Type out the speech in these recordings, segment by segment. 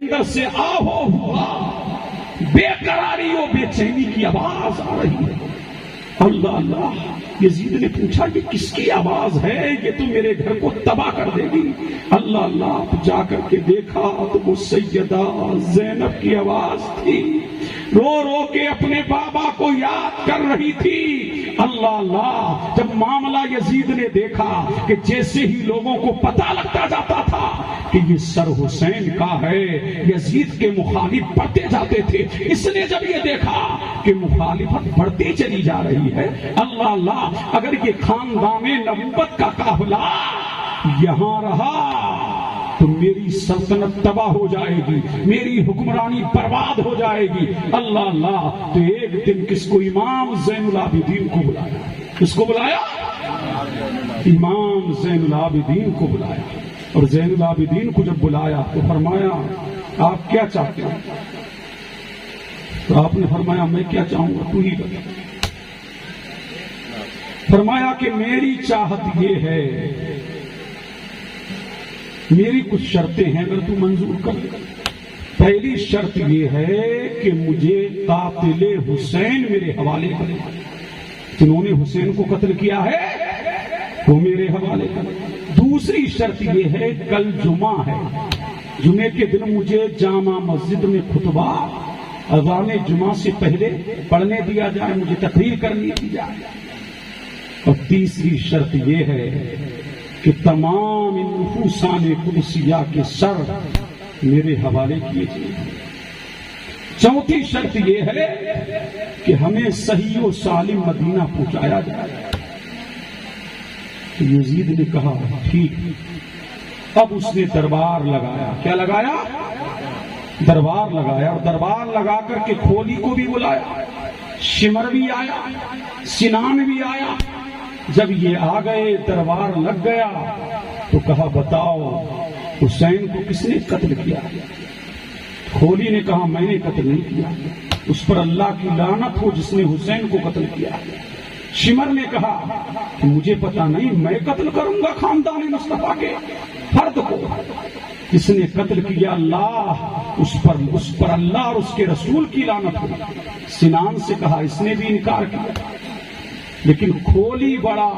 اندر سے آہو ہوا بے قراری و بے چینی کی آواز آ رہی ہے۔ اللہ اللہ، یزید نے پوچھا یہ کس کی آواز ہے؟ یہ تو میرے گھر کو تباہ کر دے گی۔ اللہ اللہ، جا کر کے دیکھا تو وہ سیدہ زینب کی آواز تھی، رو رو کے اپنے بابا کو یاد کر رہی تھی۔ اللہ اللہ، جب معاملہ یزید نے دیکھا کہ جیسے ہی لوگوں کو پتہ لگتا جاتا تھا کہ یہ سر حسین کا ہے، یزید کے مخالف بڑھتے جاتے تھے، اس نے جب یہ دیکھا کہ مخالفت بڑھتی چلی جا رہی ہے، اللہ اللہ، اگر یہ خاندان نبوت کا قافلہ یہاں رہا تو میری سلطنت تباہ ہو جائے گی، میری حکمرانی برباد ہو جائے گی۔ اللہ اللہ، تو ایک دن کس کو؟ امام زین العابدین کو بلایا۔ کس کو بلایا؟ امام زین العابدین کو بلایا، اور زین العابدین کو جب بلایا تو فرمایا آپ کیا چاہتے ہیں؟ تو آپ نے فرمایا میں کیا چاہوں گا تو ہی بتا۔ فرمایا کہ میری چاہت یہ ہے، میری کچھ شرطیں ہیں اگر تو منظور کر۔ پہلی شرط یہ ہے کہ مجھے قاتل حسین میرے حوالے کرے، جنہوں نے حسین کو قتل کیا ہے وہ میرے حوالے کرے۔ دوسری شرط یہ ہے کل جمعہ ہے، جمعے کے دن مجھے جامع مسجد میں خطبہ اذان جمعہ سے پہلے پڑھنے دیا جائے، مجھے تقریر کرنی دی جائے۔ اور تیسری شرط یہ ہے کہ تمام نفوسان قدسیہ کے سر میرے حوالے کیے جائیں۔ چوتھی شرط یہ ہے کہ ہمیں صحیح و سالم مدینہ پہنچایا جائے۔ تو یزید نے کہا ٹھیک۔ اب اس نے دربار لگایا۔ کیا لگایا؟ دربار لگایا، اور دربار لگا کر کے کھولی کو بھی بلایا، شمر بھی آیا، سنان بھی آیا۔ جب یہ آ گئے، دربار لگ گیا، تو کہا بتاؤ حسین کو کس نے قتل کیا؟ کھولی نے کہا میں نے قتل نہیں کیا، اس پر اللہ کی لعنت ہو جس نے حسین کو قتل کیا۔ شمر نے کہا کہ مجھے پتا نہیں، میں قتل کروں گا خاندان مصطفیٰ کے فرد کو، جس نے قتل کیا اللہ اس پر اللہ اور اس کے رسول کی لعنت ہو۔ سنان سے کہا، اس نے بھی انکار کیا۔ لیکن کھولی بڑا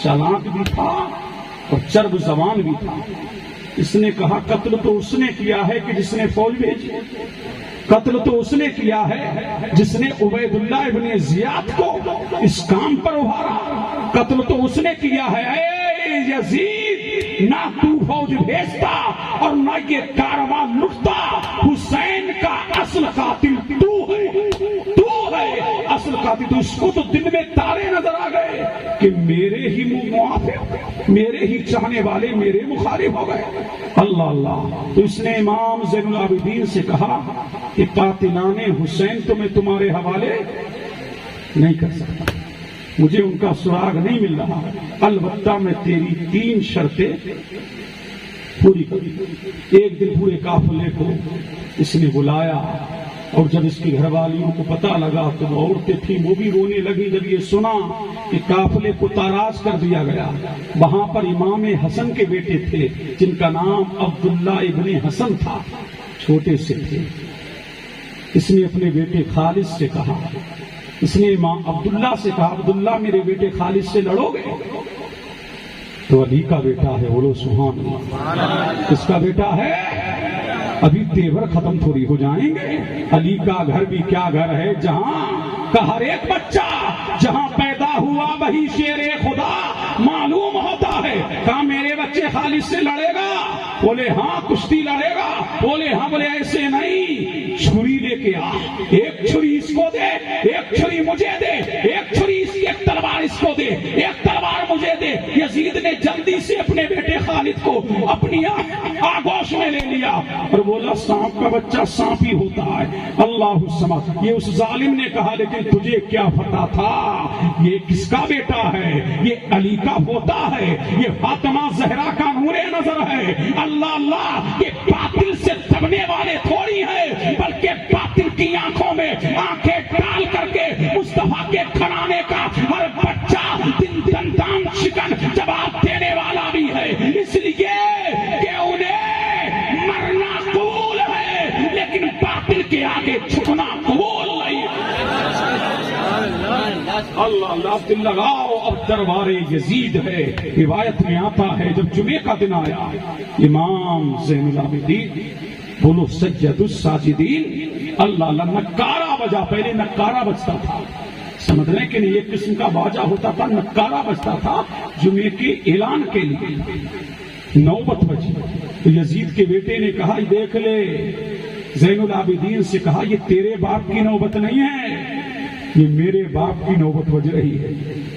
چالاک بھی تھا اور چرب زبان بھی تھا، اس نے کہا قتل تو اس نے کیا ہے کہ جس نے فوج بھیجی، قتل تو اس نے کیا ہے جس نے عبید اللہ ابن زیاد کو اس کام پر ابھارا، قتل تو اس نے کیا ہے اے یزید، نہ تو فوج بھیجتا اور نہ یہ کارواں لٹتا، حسین کا اصل قاتل تو ہے، اصل قاتل تو۔ اس کو تو دن میں تارے نظر آ گئے کہ میرے ہی موافق، میرے ہی چاہنے والے میرے مخالف ہو گئے۔ اللہ اللہ، تو اس نے امام زین العابدین سے کہا کہ قاتلان حسین تو میں تمہارے حوالے نہیں کر سکتا، مجھے ان کا سراغ نہیں مل رہا، البتہ میں تیری 3 شرطیں پوری کر۔ ایک دن پورے قافلے کو اس نے بلایا، اور جب اس کی گھر والیوں کو پتہ لگا تو وہ عورتیں تھیں وہ بھی رونے لگی جب یہ سنا کہ قافلے کو تاراج کر دیا گیا۔ وہاں پر امام حسن کے بیٹے تھے جن کا نام عبداللہ ابن حسن تھا، چھوٹے سے تھے۔ اس نے اپنے بیٹے خالد سے کہا، اس نے امام عبداللہ سے کہا عبداللہ میرے بیٹے خالد سے لڑو گے؟ تو علی کا بیٹا ہے، بولو سبحان اللہ، اس کا بیٹا ہے، ابھی تیور ختم تھوڑی ہو جائیں گے۔ علی کا گھر بھی کیا گھر ہے جہاں کا ہر ایک بچہ جہاں پیدا ہوا وہی شیر خدا معلوم ہوتا ہے۔ کہا میرے بچے خالد سے لڑے گا؟ بولے ہاں کشتی لڑے گا؟ بولے ہاں۔ بولے ایسے نہیں، چھری لے کے آ، ایک چھری اس کو دے، ایک چھری مجھے دے، ایک چھری اس کی، ایک تلوار اس کو دے، ایک تلوار مجھے دے۔ یزید نے جلدی سے اپنے بیٹے خالد کو اپنی آغوش میں لے لیا اور بولا سانپ کا بچہ سانپ ہی ہوتا ہے، اللہ الصمد۔ یہ اس ظالم نے کہا لیکن تجھے کیا پتا تھا یہ کس کا بیٹا ہے؟ یہ علی کا ہوتا ہے، یہ فاطمہ زہرا کا نور نظر ہے۔ اللہ اللہ، یہ باطل سے دبنے والے تھوڑی ہیں بلکہ باطل کی آنکھوں میں آنکھیں ڈال کر کے مصطفیٰ کے گھرانے کا ہر بچہ دندان شکن جواب دینے والا بھی ہے، اس لیے کہ انہیں مرنا قبول ہے۔ باطل کے آگے جھکنا قبول نہیں۔ اللہ اللہ دل لگاؤ، اب دربار یزید ہے۔ روایت میں آتا ہے جب جمعے کا دن آیا، امام زین العابدین بولو سید الساجدین، اللہ اللہ نکارہ بجا۔ پہلے نکارہ بجتا تھا، سمجھ رہے کہ نہیں، ایک قسم کا باجا ہوتا تھا، نکارہ بجتا تھا جمعے کے اعلان کے لیے۔ نوبت بجی تو یزید کے بیٹے نے کہا دیکھ لے، زین العابدین سے کہا یہ تیرے باپ کی نوبت نہیں ہے، یہ میرے باپ کی نوبت بج رہی ہے،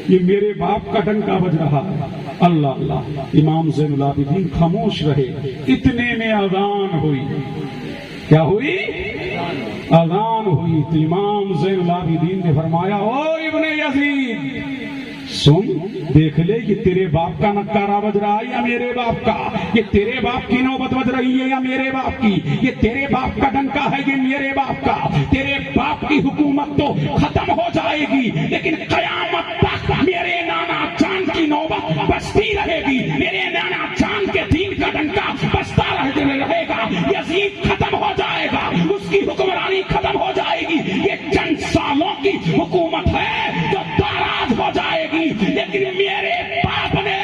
یہ میرے باپ کا ڈنکا بج رہا ہے۔ اللہ اللہ، امام زین العابدین خاموش رہے۔ اتنے میں اذان ہوئی۔ کیا ہوئی؟ اذان ہوئی تو امام زین العابدین نے فرمایا او ابن یزید سن، دیکھ لے یہ تیرے باپ کا نکارہ بج رہا ہے یا میرے باپ کا، یہ تیرے باپ کی نوبت بج رہی ہے یا میرے باپ کی، یہ تیرے باپ کا ڈنکا ہے یہ میرے باپ کا۔ تیرے باپ کی حکومت تو ختم ہو جائے گی لیکن قیامت تک میرے نانا جان کی نوبت بجتی رہے گی، میرے نانا جان کے دین کا ڈنکا بجتا رہے گا۔ یزید ختم ہو جائے گا، اس کی حکمرانی ختم ہو جائے گی، یہ چند سالوں کی حکومت ہے جو دراز ہو جائے گی، لیکن میرے باپ نے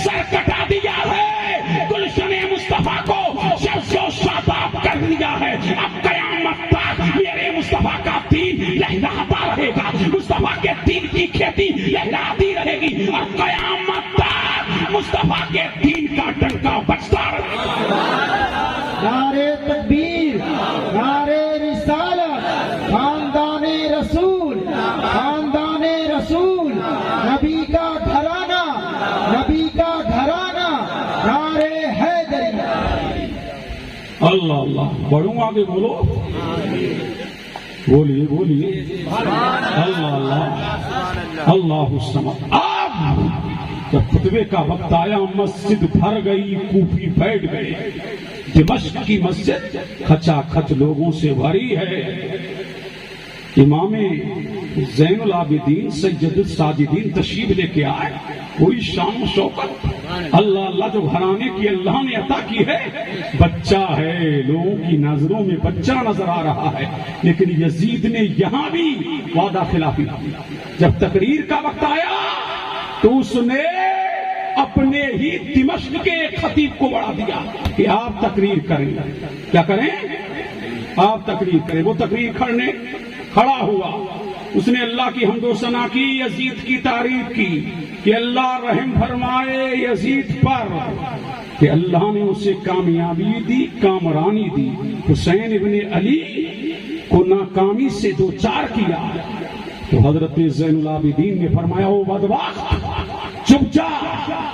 سر کٹا دیا ہے، گلشن مصطفیٰ کو شمس و شاداب کر دیا ہے۔ اب قیامت تک میرے مصطفیٰ کا دین لہراتا رہے گا، مصطفیٰ کے دین کی کھیتی لہراتی رہے گی، اور قیامت تک مصطفیٰ کے دین کا ڈنکا بجتا رہے گا۔ نعرے تکبیر، نعرے رسالت، خاندان رسول، خاندان رسول، نبی کا گھرانہ، نبی کا گھرانہ، نعرے حیدری۔ اللہ اللہ، بڑھوں آگے بولو، بولیے بولیے، اللہ اللہ، اللہ الصمد۔ اب جب خطبے کا وقت آیا مسجد بھر گئی، کوفی بیٹھ گئے، دمشق کی مسجد کھچا کھچ لوگوں سے بھری ہے۔ امام زین العابدین سید الساجدین تشریف لے کے آئے، کوئی شان و شوکت، اللہ اللہ جو گھرانے کی اللہ نے عطا کی ہے، بچہ ہے، لوگوں کی نظروں میں بچہ نظر آ رہا ہے، لیکن یزید نے یہاں بھی وعدہ خلافی۔ جب تقریر کا وقت آیا تو اس نے اپنے ہی دمشق کے ایک خطیب کو بڑھا دیا کہ آپ تقریر کریں۔ کیا کریں؟ آپ تقریر کریں۔ وہ تقریر کرنے کھڑا ہوا، اس نے اللہ کی حمد و ثنا کی، یزید کی تعریف کی کہ اللہ رحم فرمائے یزید پر کہ اللہ نے اسے کامیابی دی، کامرانی دی، حسین ابن علی کو ناکامی سے دوچار کیا۔ تو حضرت زین العابدین نے فرمایا او بدبخت چپ جا،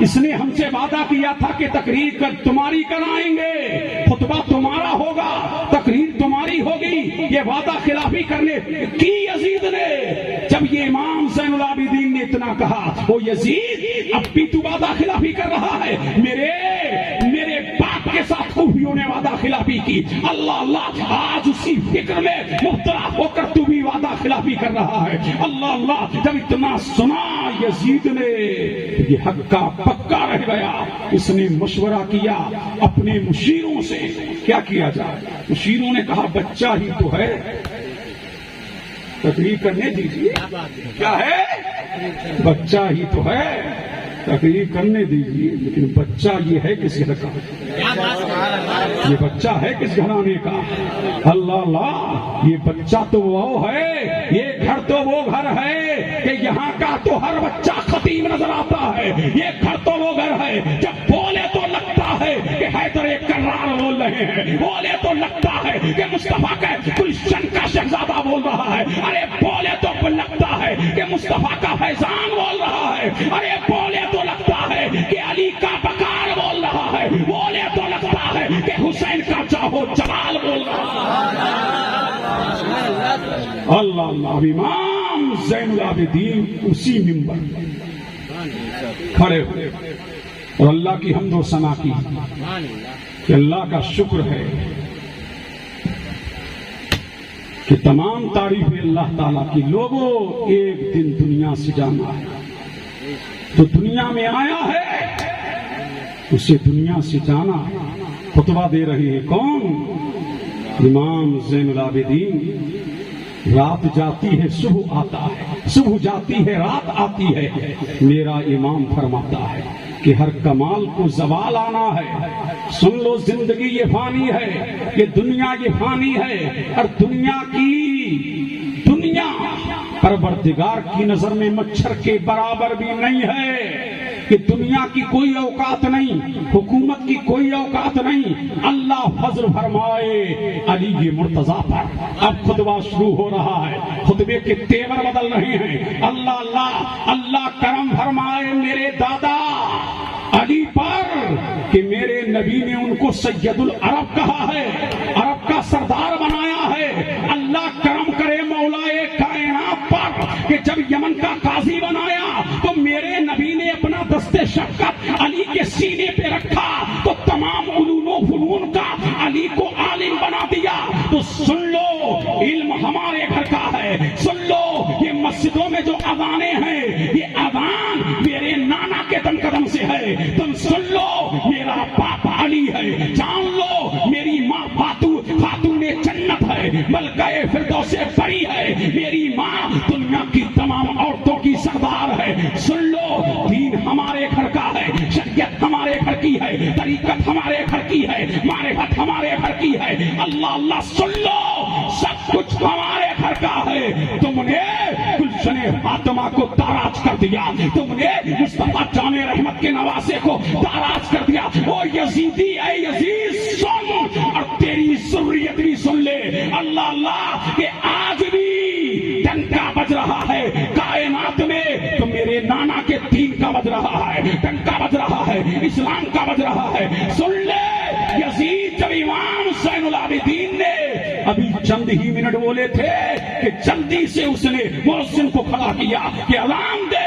اس نے ہم سے وعدہ کیا تھا کہ تقریر کر تمہاری کرائیں گے، خطبہ تمہارا ہوگا، تقریر تمہاری ہوگی، یہ وعدہ خلافی کرنے کی یزید نے۔ جب یہ امام زین العابدین نے اتنا کہا، او یزید اب بھی تو وعدہ خلافی کر رہا ہے، میرے باپ کے ساتھ کوفیوں نے وعدہ خلافی کی، اللہ اللہ آج اسی فکر میں مبتلا ہو کر تو بھی وعدہ خلافی کر رہا ہے، اللہ اللہ۔ جب اتنا سنا یزید نے یہ حق کا پکا رہ گیا، اس نے مشورہ کیا اپنے مشیروں سے کیا کیا جائے۔ مشیروں نے کہا بچہ ہی تو ہے، تقریر کرنے دیجیے، کیا ہے بچہ ہی تو ہے، تقریر کرنے دیجیے، لیکن بچہ یہ ہے کس گھر کا، یہ بچہ ہے کس گھرانے کا، اللہ اللہ، یہ بچہ تو وہ ہے، یہ گھر تو وہ گھر ہے کہ یہاں کا تو ہر بچہ خطیب نظر آتا ہے، یہ گھر تو وہ گھر ہے جب بولے تو لگتا ہے کہ حیدر کرار بول رہے ہیں، بولے تو لگتا ہے کہ مصطفیٰ کا گلشن کا شہزادہ بول رہا ہے، ارے بولے تو لگتا ہے کہ مصطفیٰ کا فیضان بول رہا ہے، ارے بولے تو لگتا ہے کہ علی کا بکار بول رہا ہے، بولے تو لگتا ہے کہ حسین کا چاہو جلال بول رہا ہے۔ اللہ اللہ، امام زین العابدین اسی منبر کھڑے ہوئے اور اللہ کی حمد و ثنا کی کہ اللہ کا شکر ہے کہ تمام تعریفیں اللہ تعالیٰ کی۔ لوگوں ایک دن دنیا سے جانا ہے، تو دنیا میں آیا ہے اسے دنیا سے جانا ہے۔ خطبہ دے رہے ہیں کون؟ امام زین العابدین رات جاتی ہے صبح آتا ہے، صبح جاتی ہے رات آتی ہے، میرا امام فرماتا ہے کہ ہر کمال کو زوال آنا ہے۔ سن لو زندگی یہ فانی ہے، یہ دنیا یہ فانی ہے، اور دنیا پروردگار کی نظر میں مچھر کے برابر بھی نہیں ہے، کہ دنیا کی کوئی اوقات نہیں، حکومت کی کوئی اوقات نہیں۔ اللہ فضل فرمائے علی مرتضیٰ پر۔ اب خطبہ شروع ہو رہا ہے، خطبے کے تیور بدل رہے ہیں۔ اللہ اللہ اللہ کرم فرمائے میرے دادا علی پر کہ میرے نبی نے ان کو سید العرب کہا ہے، عرب کا سردار بنایا ہے۔ اللہ کرم کرے مولائے کائنات پر کہ جب یمن کا قاضی بنایا تو میرے نبی نے اپنا دستے شفقت علی کے سینے پہ رکھا تو تمام علوم و فنون کا علی کو عالم بنا دیا۔ تو سن لو علم ہمارے گھر کا ہے، سن لو یہ مسجدوں میں جو اذانیں ہیں یہ اذان میرے نانا کے دم قدم سے ہے۔ تم سن لو میرا باپ علی ہے، جان لو میری ماں خاتون جنت ہے، ملکہ فردوس بری ہے، میری ماں دنیا کی تمام عورتوں کی سردار ہے۔ سن لو دین ہمارے گھر کا ہے، شریعت ہمارے گھر کی ہے، طریقت ہمارے گھر کی ہے، معرفت ہمارے گھر کی ہے۔ اللہ اللہ سن لو سب کچھ ہمارے گھر کا ہے۔ تم نے گلشن فاطمہ کو تاراج کر دیا، تم نے مصطفیٰ جان رحمت کے نواسے کو تاراج کر دیا۔ او یزیدی اے یزید سن، اور تیری ذریت بھی سن لے۔ اللہ اللہ کہ آج بھی ڈنکا بج رہا ہے کائنات میں تو میرے نانا کے دین کا بج رہا ہے، ڈنکا بج رہا ہے، اسلام کا بج رہا ہے۔ سن لے یزید جب امام زین العابدین نے ابھی چند ہی منٹ بولے تھے کہ جلدی سے اس نے مؤذن کو کھڑا کیا کہ اذان دے۔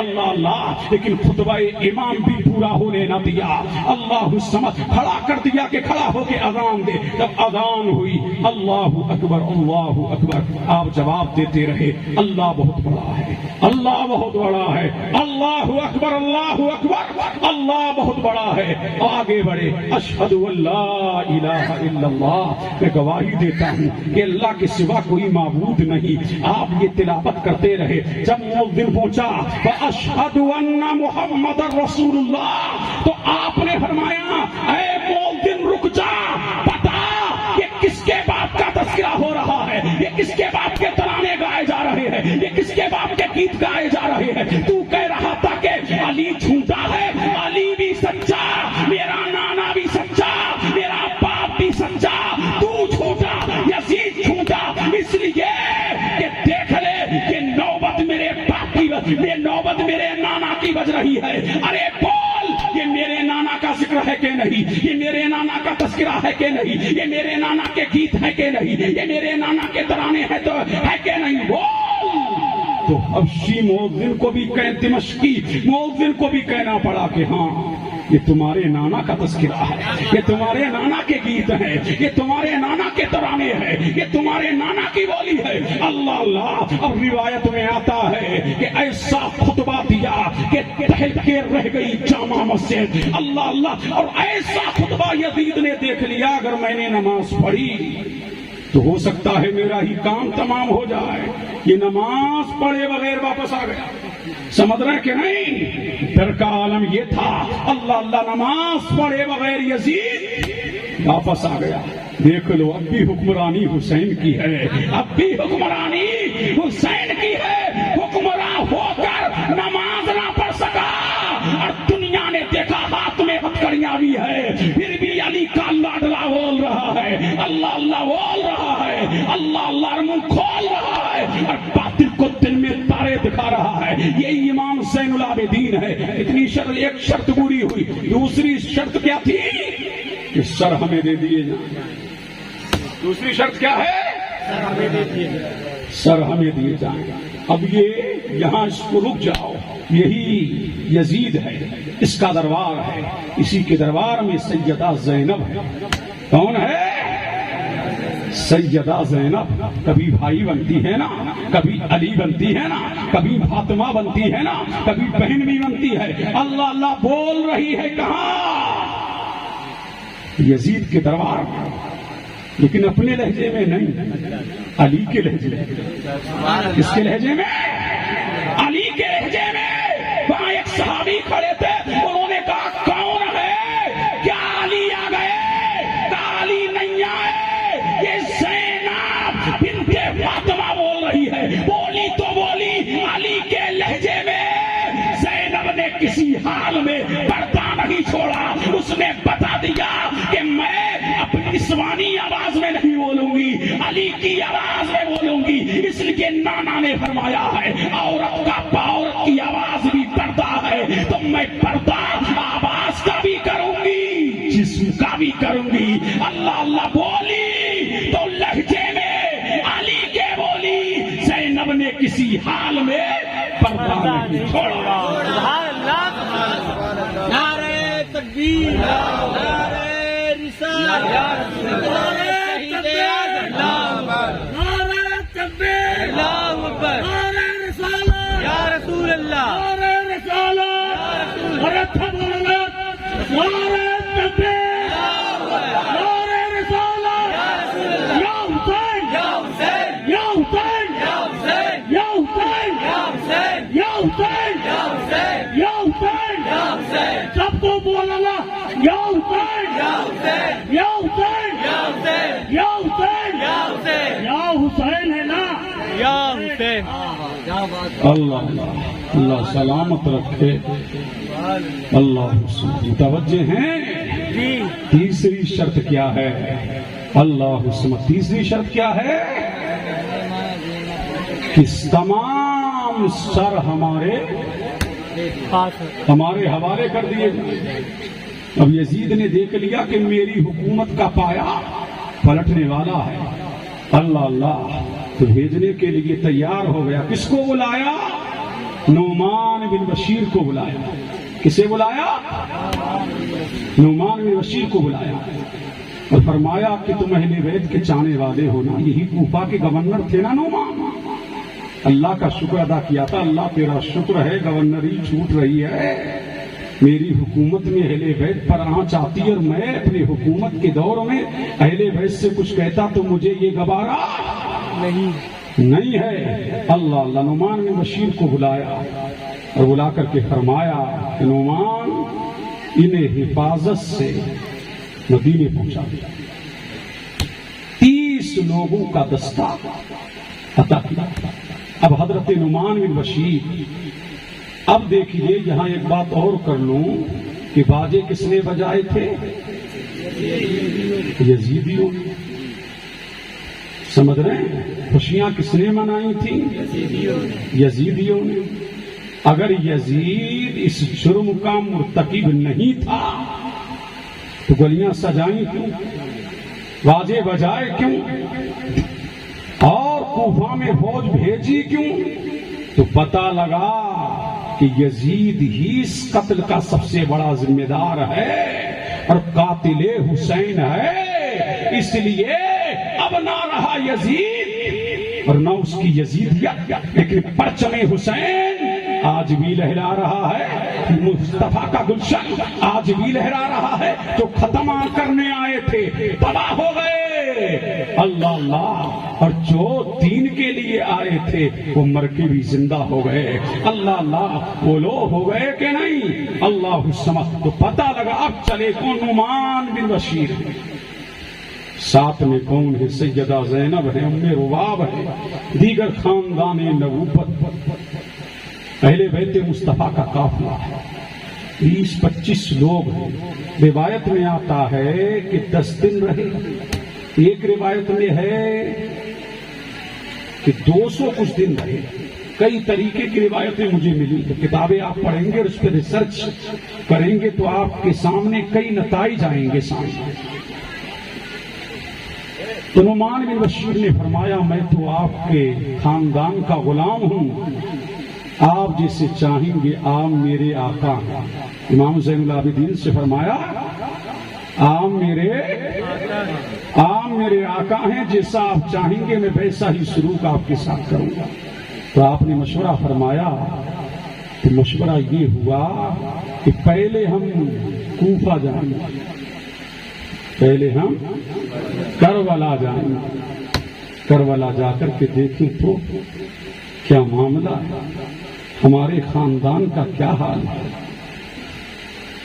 اللہ اللہ لیکن خطبہ امام بھی پورا ہونے نہ دیا، اللہ سمجھ کھڑا کر دیا کہ کھڑا ہو کے اذان دے۔ جب اذان ہوئی اللہ اکبر اللہ اکبر، آپ جواب دیتے رہے اللہ بہت بڑا ہے، اللہ بہت بڑا ہے، اللہ اکبر اللہ اکبر، اللہ بہت بڑا ہے۔ آگے بڑھے اشہد ان لا الہ الا اللہ، میں گواہی دیتا ہوں کہ اللہ کے سوا کوئی معبود نہیں۔ آپ یہ تلاوت کرتے رہے، جب مؤذن پہنچا اشہد ان محمد رسول اللہ تو آپ نے فرمایا اے مؤذن رک جا، بتا یہ کس کے باپ کا تذکرہ ہو رہا ہے، یہ کس کے باپ کے ترانے گائے جا رہے ہیں، یہ کس کے باپ کے گیت گائے جا رہے ہیں۔ تو کہہ رہا تھا کہ علی جھوٹا ہے، علی بھی سچا، میرا نانا بھی سچا، میرا باپ بھی سچا، تو جھوٹا، یزید جھوٹا، اس لیے کہ دیکھ لے کہ نوبت میرے باپ کی، یہ نوبت میرے نانا کی بج رہی ہے۔ ارے بول یہ میرے نانا کا ذکر ہے کہ نہیں، یہ میرے نانا کا تذکرہ ہے کہ نہیں، یہ میرے نانا کے گیت ہے کہ نہیں، یہ میرے نانا کے ترانے ہیں تو ہے کہ نہیں، بول۔ تو حبشی مؤذن کو بھی دمشقی مؤذن کو بھی کہنا پڑا کہ ہاں یہ تمہارے نانا کا تذکرہ ہے، یہ تمہارے نانا کے گیت ہیں، یہ تمہارے نانا کے ترانے ہیں، یہ تمہارے نانا کی بولی ہے۔ اللہ اللہ اب روایت میں آتا ہے کہ ایسا خطبہ دیا کہ ٹہل کے رہ گئی جامع مسجد۔ اللہ اللہ اور ایسا خطبہ یزید نے دیکھ لیا اگر میں نے نماز پڑھی تو ہو سکتا ہے میرا ہی کام تمام ہو جائے۔ یہ نماز پڑھے بغیر واپس آ گیا، سمجھ رہے کہ نہیں؟ ڈر کا عالم یہ تھا۔ اللہ اللہ نماز پڑھے بغیر یزید واپس آ گیا۔ دیکھ لو اب بھی حکمرانی حسین کی ہے، اب بھی حکمرانی حسین کی ہے۔ حکمراں ہو کر نماز نہ پڑھ سکا اور دنیا نے دیکھا ہاتھ میں ہتھکڑیاں بھی ہے، پھر بھی علی کا لاڈلا بول رہا ہے، اللہ اللہ بول رہا ہے، اللہ اللہ منہ کھول رہا ہے اور باطل کو دل میں تارے دکھا رہا ہے۔ یہ امام زین العابدین ہے۔ اتنی شرط، ایک شرط پوری ہوئی، دوسری شرط کیا تھی کہ سر ہمیں دے دیے جائیں۔ دوسری شرط کیا ہے؟ سر ہمیں دیے جائیں۔ اب یہ یہاں اس کو رک جاؤ، یہی یزید ہے، اس کا دربار ہے، اسی کے دربار میں سیدہ زینب ہے۔ کون ہے؟ سیدہ زینب کبھی بھائی بنتی ہے نا، کبھی علی بنتی ہے نا، کبھی فاطمہ بنتی ہے نا، کبھی بہن بھی بنتی ہے۔ اللہ اللہ بول رہی ہے کہاں؟ یزید کے دربار میں۔ لیکن اپنے لہجے میں نہیں، علی کے لہجے میں۔ کس کے لہجے میں؟ علی کے لہجے میں۔ وہاں ایک صحابی کھڑے تھے، انہوں نے کہا کون ہے؟ کیا علی آ گئے؟ کہا علی نہیں آئے، یہ زینب بنت فاطمہ بول رہی ہے۔ بولی تو بولی علی کے لہجے میں۔ زینب نے کسی حال میں پردہ نہیں چھوڑا، اس نے بتا دیا کہ میں اپنی نسوانی آواز میں نہیں بولوں گی، علی کی آواز میں بولوں گی۔ اس لیے نانا نے فرمایا ہے عورت کی آواز بھی پردہ ہے، تو میں پردہ آواز کا بھی کروں گی، جسم کا بھی کروں گی۔ اللہ اللہ بولی تو لہجے میں علی کے بولی، زینب نے کسی حال میں پردہ نہیں چھوڑا۔ نعرہ تکبیر، نعرہ رسالت، نعرہ تکبیر، نعرہ تکبیر، اللہ اکبر، نعرہ رسالت یا رسول اللہ، نعرہ رسالت، نعرہ تکبیر، نعرہ تکبیر، نعرہ رسالت، یا حسین، یا حسین، یا حسین، یا حسین، یا حسین، یا حسین، یا حسین، یا حسین، یا حسین، سب کو بولنا یا حسین، یا حسین، یا حسین، یا حسین، یا حسین، یا حسین، یا حسین ہے نا، یا حسین۔ اللہ اللہ سلامت رکھے۔ اللہ متوجہ ہیں؟ تیسری شرط کیا ہے؟ اللہ تیسری شرط کیا ہے؟ کہ تمام سر ہمارے حوالے کر دیے جائیں۔ اب یزید نے دیکھ لیا کہ میری حکومت کا پایا پلٹنے والا ہے، اللہ اللہ تو بھیجنے کے لیے تیار ہو گیا۔ کس کو بلایا؟ نعمان بن بشیر کو بلایا۔ کسے بلایا؟ نعمان بن بشیر کو بلایا اور فرمایا کہ تم اہل بیت کے چاہنے والے ہو نا، یہی کوفہ کے گورنر تھے نا نعمان۔ اللہ کا شکر ادا کیا تھا، اللہ تیرا شکر ہے گورنری چھوٹ رہی ہے، میری حکومت میں اہل بیت پر آنچ آتی، اور میں اپنی حکومت کے دور میں اہل بیت سے کچھ کہتا تو مجھے یہ گوارا نہیں ہے۔ اللہ اللہ نعمان نے بشیر کو بلایا اور بلا کر کے فرمایا کہ نعمان انہیں حفاظت سے مدینے پہنچا دیا۔ 30 لوگوں کا دستہ عطا کیا۔ اب حضرت نعمان بن بشیر، اب دیکھیے یہاں ایک بات اور کر لوں کہ باجے کس نے بجائے تھے؟ یزیدیوں۔ سمجھ رہے ہیں؟ خوشیاں کس نے منائی تھیں؟ یزیدیوں نے۔ اگر یزید اس جرم کا مرتکب نہیں تھا تو گلیاں سجائیں کیوں؟ باجے بجائے کیوں؟ اور کوفہ میں فوج بھیجی کیوں؟ تو پتہ لگا کہ یزید ہی اس قتل کا سب سے بڑا ذمہ دار ہے اور قاتل حسین ہے۔ اس لیے اب نہ رہا یزید اور نہ اس کی یزیدیت، لیکن پرچم حسین آج بھی لہرا رہا ہے، مصطفیٰ کا گلشن آج بھی لہرا رہا ہے۔ جو ختم کرنے آئے تھے تباہ ہو گئے، اللہ اللہ، اور جو دین کے لیے آئے تھے وہ مر کے بھی زندہ ہو گئے، اللہ اللہ، وہ لوگ ہو گئے کہ نہیں؟ اللہ سمجھ۔ تو پتہ لگا اب چلے کون؟ نعمان بن بشیر، ساتھ میں کون ہے؟ سیدہ زینب ہے، ام رباب ہے، دیگر خاندان نبوت، اہل بیت مصطفیٰ کا قافلہ ہے، 20-25 لوگ ہیں۔ روایت میں آتا ہے کہ 10 دن رہے، ایک روایت میں ہے کہ 200 کچھ دن رہے، کئی طریقے کی روایتیں مجھے ملی۔ تو کتابیں آپ پڑھیں گے اور اس پہ ریسرچ کریں گے تو آپ کے سامنے کئی نتائج آئیں گے سامنے۔ تو نعمان بن بشیر نے فرمایا میں تو آپ کے خاندان کا غلام ہوں، آپ جسے چاہیں گے آپ میرے آقا ہیں۔ امام زین العابدین سے فرمایا آپ میرے آقا ہیں، جیسا آپ چاہیں گے میں ویسا ہی سلوک آپ کے ساتھ کروں گا۔ تو آپ نے مشورہ فرمایا، تو مشورہ یہ ہوا کہ پہلے ہم کوفہ جائیں گے، پہلے ہم کربلا جائیں گے، کربلا جا کر کے دیکھیں تو کیا معاملہ ہے، ہمارے خاندان کا کیا حال ہے۔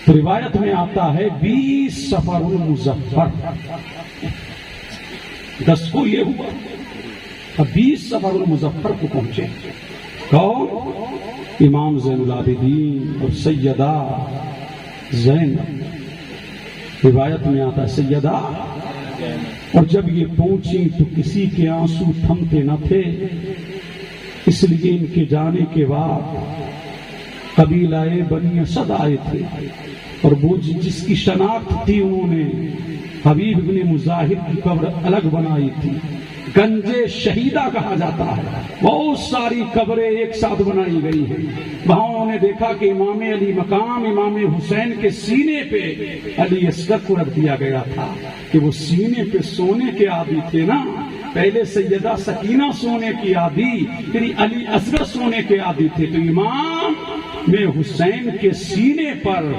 تو روایت میں آتا ہے 20 صفر المظفر، 10 کو یہ ہوا، اب 20 صفر المظفر کو پہنچے کون؟ امام زین العابدین اور سیدہ زینب، روایت میں آتا ہے سیدہ، اور جب یہ پہنچی تو کسی کے آنسو تھمتے نہ تھے، اس لیے ان کے جانے کے بعد قبیلہ بنی اسد آئے تھے، اور وہ جس کی شناخت تھی انہوں نے حبیب بن مظاہر کی قبر الگ بنائی تھی، گنج شہیدہ کہا جاتا ہے، بہت ساری قبریں ایک ساتھ بنائی گئی ہیں۔ وہاں انہوں نے دیکھا کہ امام علی مقام امام حسین کے سینے پہ علی اصغر کو رکھ دیا گیا تھا، کہ وہ سینے پہ سونے کے عادی تھے نا، پہلے سیدہ سکینہ سونے کی عادی، پھر علی اصغر سونے کے عادی تھے، تو امام میں حسین کے سینے پر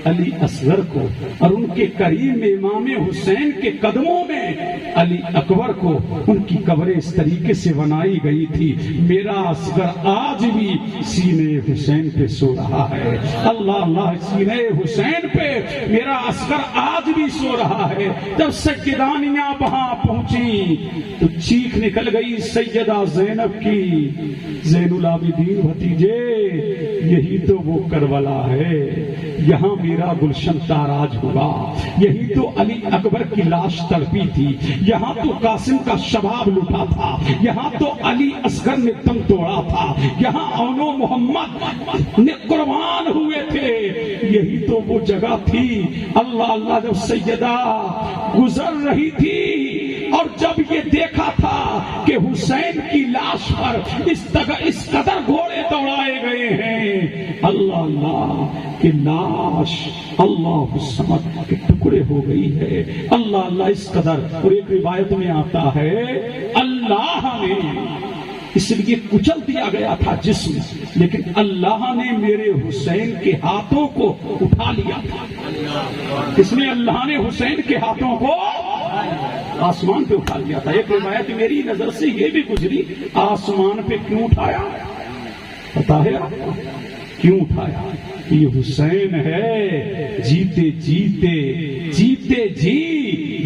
علی اصغر کو، اور ان کے قریب میں امام حسین کے قدموں میں علی اکبر کو، ان کی قبریں اس طریقے سے بنائی گئی تھی۔ میرا اصغر آج بھی سینے حسین پہ سو رہا ہے، اللہ اللہ، سینے حسین پہ میرا اصغر آج بھی سو رہا ہے۔ جب سیدانیاں وہاں پہنچی تو چیخ نکل گئی سیدہ زینب کی، زین العابدین بھتیجے یہی تو وہ کربلا ہے، یہاں میرا گلشن تاراج ہوا، یہی تو علی اکبر کی لاش تڑپی تھی، یہاں تو قاسم کا شباب لٹا تھا، یہاں تو علی اصغر نے دم توڑا تھا، یہاں اونو محمد نے قربان ہوئے تھے، یہی تو وہ جگہ تھی۔ اللہ اللہ، جب سیدہ گزر رہی تھی اور جب یہ دیکھا تھا کہ حسین کی لاش پر اس قدر گھوڑے دوڑائے گئے ہیں، اللہ اللہ کہ لاش اللہ الصمد کے ٹکڑے ہو گئی ہے، اللہ اللہ اس قدر۔ اور ایک روایت میں آتا ہے اللہ نے اس لیے کچل دیا گیا تھا جسم، لیکن اللہ نے میرے حسین کے ہاتھوں کو اٹھا لیا تھا۔ اس نے اللہ نے حسین کے ہاتھوں کو آسمان پہ اٹھا لیا تھا۔ ایک روایت میری نظر سے یہ بھی گزری، آسمان پہ کیوں اٹھایا پتا ہے آپ کو؟ کیوں اٹھایا؟ یہ حسین ہے، جیتے جی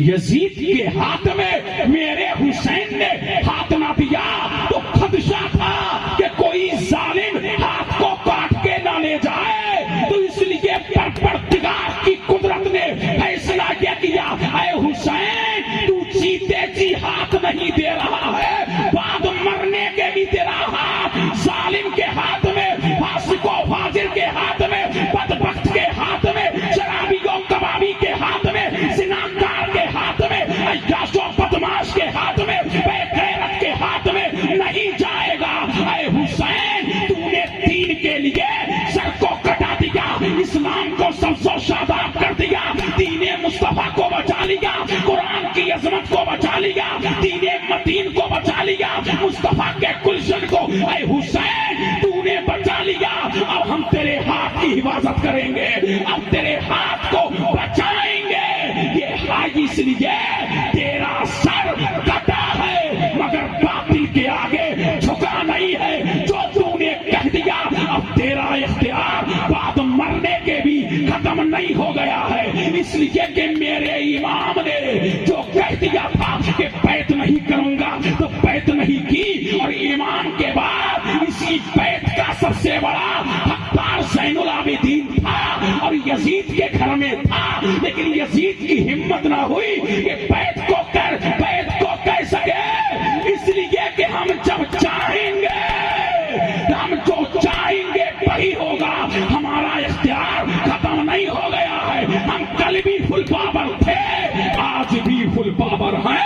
یزید کے ہاتھ میں میرے حسین نے ہاتھ نہ دیا تو خدشہ تھا کہ کوئی ظالم ہاتھ کو کاٹ کے نہ لے جائے، تو اس لیے پروردگار کی قدرت نے فیصلہ یہ کیا، اے حسین تو جیتے جی ہاتھ نہیں دے رہا ہے، بعد مرنے کے بھی تیرا ہاتھ ظالم کے ہاتھ میں، فاسق و فاجر کے ہاتھ میں، بدبخت کے ہاتھ میں، شرابی و کبابی کے ہاتھ میں، زناکار کے ہاتھ میں، عیاش و بدماش کے ہاتھ میں، بے غیرت کے ہاتھ میں نہیں جائے گا۔ اے حسین تو نے دین کے لیے سر کو کٹا دیا، اسلام کو سبز و شاداب کر دیا، دین مصطفیٰ کو بچا لیا، قرآن کی عظمت کو بچا لیا، دین متین کو بچا لیا، مصطفیٰ کے گلشن کو اے حسین تو نے بچا لیا۔ اب ہم تیرے ہاتھ کی حفاظت کریں گے، اب تیرے ہاتھ کو بچائیں گے۔ یہ ہائی اس لیے تیرا سر کٹا ہے مگر باطل کے آگے جھکا نہیں ہے، جو تو نے کہہ دیا اب تیرا اختیار بعد مرنے کے بھی ختم نہیں ہو گیا ہے، اس لیے کہ میرے امام نے جو کہہ دیا تھا کہ بیعت نہیں کروں گا تو بیعت نہیں کی، اور ایمان کے بعد اسی بیعت کا سب سے بڑا حقدار زین العابدین تھا اور یزید کے گھر میں تھا، لیکن یزید کی ہمت نہ ہوئی کہ بیعت کو کہہ سکے، اس لیے کہ ہم جب چاہیں گے، ہم جو چاہیں گے وہی ہوگا، ہمارا اختیار ختم نہیں ہو گیا ہے، ہم کل بھی فل پاور تھے، آج بھی فل پاور ہیں۔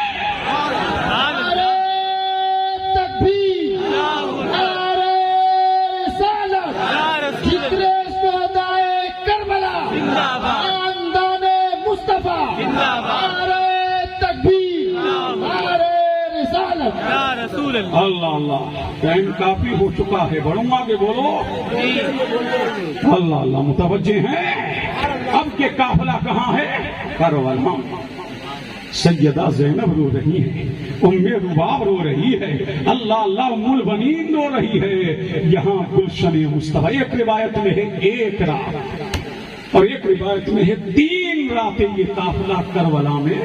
اللہ اللہ، ٹائم کافی ہو چکا ہے، بڑھوں آگے بولو۔ اللہ اللہ، متوجہ ہیں؟ اب کے قافلہ کہاں ہے؟ کربلا۔ سیدہ زینب رو رہی ہے، ام رباب رو رہی ہے، اللہ اللہ ام البنین رو رہی ہے، یہاں گلشن مصطفیٰ۔ ایک روایت میں ہے 1 رات اور ایک روایت میں ہے 3 راتیں یہ قافلہ کربلا میں